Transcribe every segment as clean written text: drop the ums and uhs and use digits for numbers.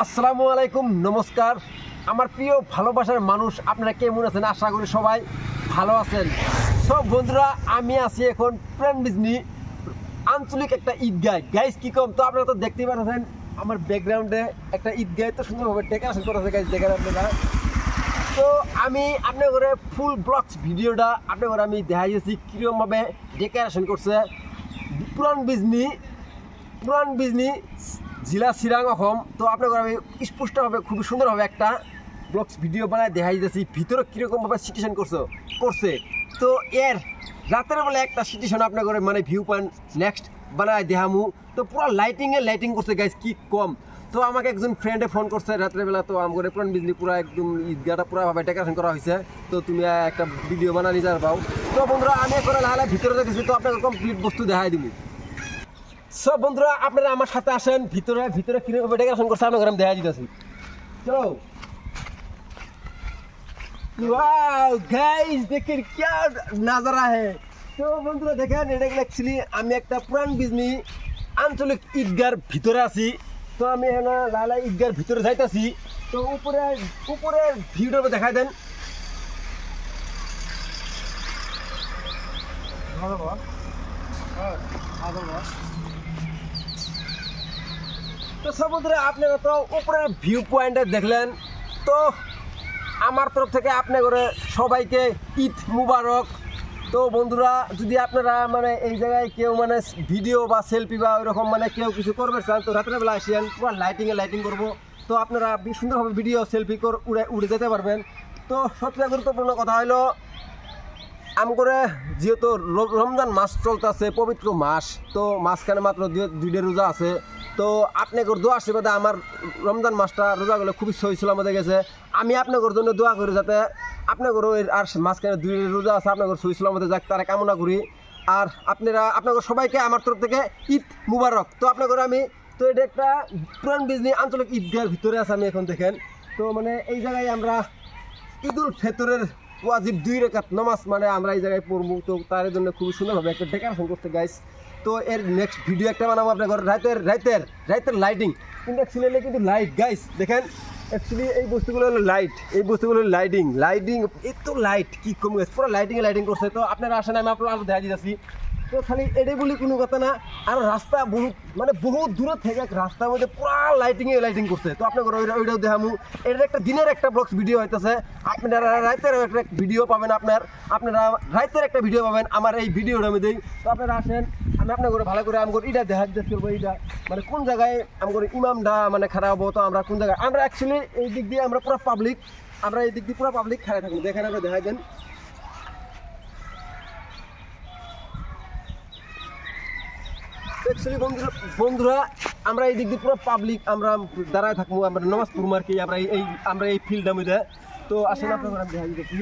আসসালামু আলাইকুম, নমস্কার আমার প্রিয় ভালোবাসার মানুষ, আপনারা কেমন আছেন? আশা করি সবাই ভালো আছেন। সব বন্ধুরা, আমি আছি এখন প্রাণ বিজনি আঞ্চলিক একটা ঈদগাহ। গাইস কি কম, তো আপনারা তো দেখতেই পাচ্ছেন আমার ব্যাকগ্রাউন্ডে একটা ঈদগাহ তো সুন্দরভাবে ডেকোরেশন করা আছে। গাইস দেখেন আপনারা, তো আমি আপনার ঘরে ফুল ব্লগস ভিডিওটা আপনার ঘরে আমি দেখাইছি কীরকমভাবে ডেকোরেশন করছে পুরান বিজনি জেলা চিরাং অসম। তো আপনার ঘরে আমি স্পষ্টভাবে খুবই সুন্দরভাবে একটা ব্লগস ভিডিও বানায় দেখাই দিয়েছি ভিতরে কীরকমভাবে সিচুয়েশন করছে। তো এর রাতের বেলা একটা সিচুয়েশন আপনার ঘরে মানে ভিউ পয়েন্ট নেক্সট বানায় দেখামু। তো পুরো লাইটিং করছে গাইস কি কম। তো আমাকে একজন ফ্রেন্ডে ফোন করছে রাত্রেবেলা, তো আমার পুরান বিজলি পুরো একদম ঈদগাহটা পুরোভাবে ডেকোরেশন করা হয়েছে, তো তুমি একটা ভিডিও বানা নিজের পাও। তো বন্ধুরা আমি এখন লাহালা ভিতরে দেখেছি, তো আপনাকে কমপ্লিট বস্তু দেখাই দিব। সব বন্ধুরা আপনারা আমার সাথে আসেন, ভিতরে কিভাবে ডেকোরেশন করছে আপনার আমি দেখাই দিতেছি। চলো वाओ गाइस देखिए क्या नजारा है। तो বন্ধুরা দেখেন, এটা অ্যাকচুয়ালি আমি একটা পুরান বিজনি আঞ্চলিক ঈদগাহর ভিতরে আছি। তো আমি এখন লালা ঈদগাহর ভিতরে যাইতাছি। তো উপরে ভিউটা দেখাই দেন। তো সব বন্ধুরা আপনারা তো উপরের ভিউ পয়েন্টে দেখলেন। তো আমার তরফ থেকে আপনাদের সবাইকে ঈদ মুবারক। তো বন্ধুরা যদি আপনারা মানে এই জায়গায় কেউ মানে ভিডিও বা সেলফি বা ওইরকম মানে কেউ কিছু করবে চান, তো রাতের বেলা আসেন, পুরো লাইটিং করবো। তো আপনারা সুন্দরভাবে ভিডিও সেলফি করে উড়ে যেতে পারবেন। তো সবচেয়ে গুরুত্বপূর্ণ কথা হলো করে যেহেতু রমজান মাস চলতেছে, পবিত্র মাস, তো মাঝখানে মাত্র দুইটা রোজা আছে। তো আপনাদের দোয়া আশীর্বাদে আমার রমজান মাসটা রোজাগুলো খুবই সহি সালামতে গেছে। আমি আপনাদের জন্য দোয়া করি যাতে আপনাদের আর মাঝখানে দুইটা রোজা আছে, আপনাদের সহি সালামতে যাক তারা কামনা করি। আর আপনাদের সবাইকে আমার তরফ থেকে ঈদ মুবারক। তো আপনাদের আমি তো এটা একটা পুরান বিজনি আঞ্চলিক ঈদগাহের ভিতরে আছে আমি এখন দেখেন। তো মানে এই জায়গায় আমরা ঈদুল ফিতরের ওয়াজিব 2 রাকাত নামাজ মানে আমরা এই জায়গায় পড়বো। তো তার জন্য খুবই সুন্দরভাবে একটা ডেকোরেশন করতে গাইস। তো এর নেক্সট ভিডিও একটা বানাবো আপনার রাতের লাইটিং কিন্তু অ্যাকচুয়ালি কিন্তু লাইট গাইস দেখেন। অ্যাকচুয়ালি এই বস্তুগুলো হলো লাইটিং এত লাইট কি কম গেছে, পুরো লাইটিং করছে। তো আপনারা আসেন, আমি আপনার আরো দেখা দিতেছি। তো খালি এটাই বলি কোনো কথা না, আর রাস্তা বহুত দূরে থেকে রাস্তার মধ্যে পুরো লাইটিং করছে। তো আপনার ওইটাও দেখামু। এটা একটা দিনের একটা ব্লগস ভিডিও হইতেছে, আপনারা রাতের একটা ভিডিও পাবেন, আপনারা রাতের একটা ভিডিও পাবেন আমার এই ভিডিওটা আমি দিই। তো আপনারা আসেন, আমি আপনার করে ভালো করে আমার এটা দেখা করবো। এইটা মানে কোন জায়গায় আমার ইমামটা মানে খারাপ হবো, তো আমরা কোন জায়গায় আমরা অ্যাকচুয়ালি এই দিক দিয়ে আমরা পুরো পাবলিক খারাপ থাকবো। দেখেন আমরা দেখাই দেন। অ্যাকচুয়ালি বন্ধুরা আমরা এই দিক দিয়ে পুরো পাবলিক আমরা দাঁড়ায় থাকবো, আমরা নামাজ পড়বো আর কি আমরা এই ফিল্ডের মধ্যে। তো আসলে আপনার আমি দেখাই দেখি।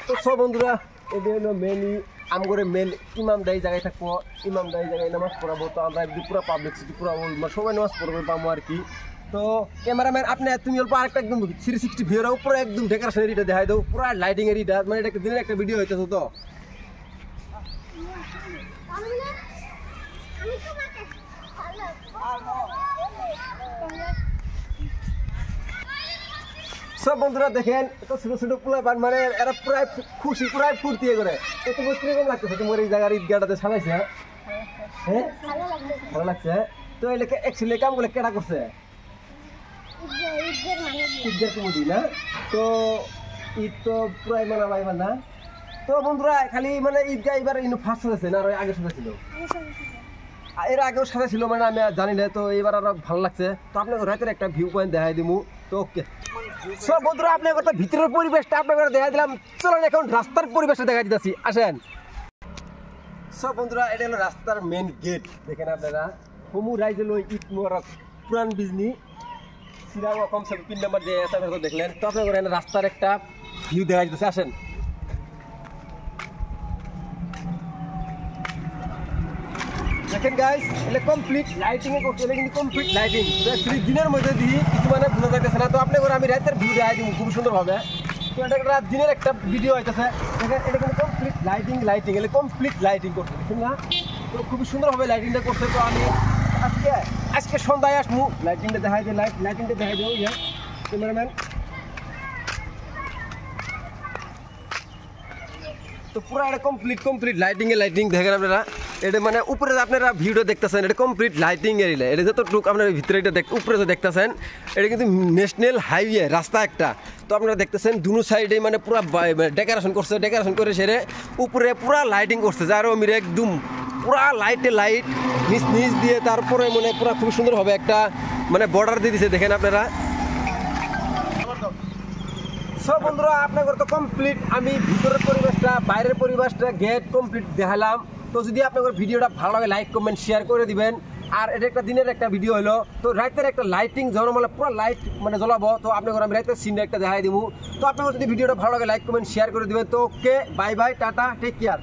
তো সব বন্ধুরা এটা হলো মেন ইমাম দায়ী জায়গায় থাকবো, ইমাম দায়ী জায়গায় নামাজ পড়াবো। তো আমরা পুরো পাবলিক সিটি পুরো সবাই নামাজ পড়বো পাবো আর কি। তো ক্যামেরাম্যান তুমি অল্প আরেকটা একদম 360 ভিউর উপরে একদম ডেকোরেশন এরিটা দেখাই দাও, পুরো লাইটিং এরিটা মানে এটা দিনের একটা ভিডিও হইতেছে। তো সব বন্ধুরা দেখেন, এত ছোট পোলা মানে এরা প্রায় খুশি প্রায় ফুর্তি করে। তো তোমার কিরকম লাগতেছে তোমার এই জায়গার ঈদগাহটাতে সাজাইছে? হ্যাঁ ভালো লাগছে। তো এলাকা অ্যাকচুয়ালি কামগুলো কেটা করছে? ঈদগাহ কমিটি না? তো ঈদ তো প্রায় মানাবাই না। তো বন্ধুরা খালি মানে ঈদগাহ এবার ফার্স্ট সাজাইছে না, আর আগে সাজাইছিল? এর আগেও সাথে ছিল মানে আমি জানি না। তো এবার আরো ভালো লাগছে। তো আপনাকে রাতের একটা ভিউ পয়েন্ট দেখাই দিব। তো ওকে সব বন্ধুরা আপনার কথা ভিতরের পরিবেশটা আপনাকে দেখা দিলাম। চলেন এখন রাস্তার পরিবেশটা দেখা দিতেছি, আসেন। সব বন্ধুরা এটা হলো রাস্তার মেন গেট। দেখেন আপনারা হুমু রাইজেল ঈদ মুবারক পুরান বিজনি চিরাং অসম 7 নাম্বার দিয়ে আছে আপনারা দেখলেন। তো আপনার রাস্তার একটা ভিউ দেখা দিতেছে, আসেন। দেখেন গাইস এটা কমপ্লিট লাইটিং এ করতে, এটা কিন্তু কমপ্লিট লাইটিং। তো অ্যাকচুয়ালি দিনের মধ্যে দিয়ে কিছু মানে বোঝা যাইতেছে না। তো আপনাদের আমি রাতের ভিউ দেখাই দিব খুব সুন্দরভাবে। তো এটা একটা দিনের একটা ভিডিও হইতেছে দেখেন এটা কিন্তু কমপ্লিট লাইটিং কমপ্লিট লাইটিং করছে দেখুন না তো খুবই সুন্দরভাবে লাইটিংটা করছে তো আমি আজকে সন্ধ্যায় আসবো লাইটিংটা দেখাই দিই লাইটিংটা দেখাই দিও ইয়ে ক্যামেরাম্যান তো পুরো এটা কমপ্লিট লাইটিং দেখেন আপনারা এটা মানে উপরে আপনারা ভিডিও দেখতেছেন এটা কমপ্লিট লাইটিং এরিয়া এটা যতটুকু আপনারা ভিতরে এটা উপরে যে দেখতেছেন এটা কিন্তু ন্যাশনাল হাইওয়ে রাস্তা একটা তো আপনারা দেখতেছেন দুনো সাইডে মানে পুরো ডেকোরেশন করে সেরে উপরে পুরো লাইটিং করছে যার মিরে একদম পুরো লাইট নিচ দিয়ে তারপরে মানে পুরো খুব সুন্দর হবে একটা মানে বর্ডার দিয়ে দিছে দেখেন আপনারা সব বন্ধুরা আপনাদের তো কমপ্লিট আমি ভিতরের পরিবেশটা বাইরের পরিবেশটা গেট কমপ্লিট দেখালাম তো যদি আপনাদের ভিডিওটা ভালো লাগে লাইক কমেন্ট শেয়ার করে দিবেন আর এটা একটা দিনের একটা ভিডিও হলো তো রাতের একটা লাইটিং জনমালে পুরো লাইট মানে জ্বলাবো তো আপনাদের আমি রাতের সিনটা একটা দেখাই দিব তো আপনাদের যদি ভিডিওটা ভালো লাগে লাইক কমেন্ট শেয়ার করে দিবেন তো okay bye bye tata take care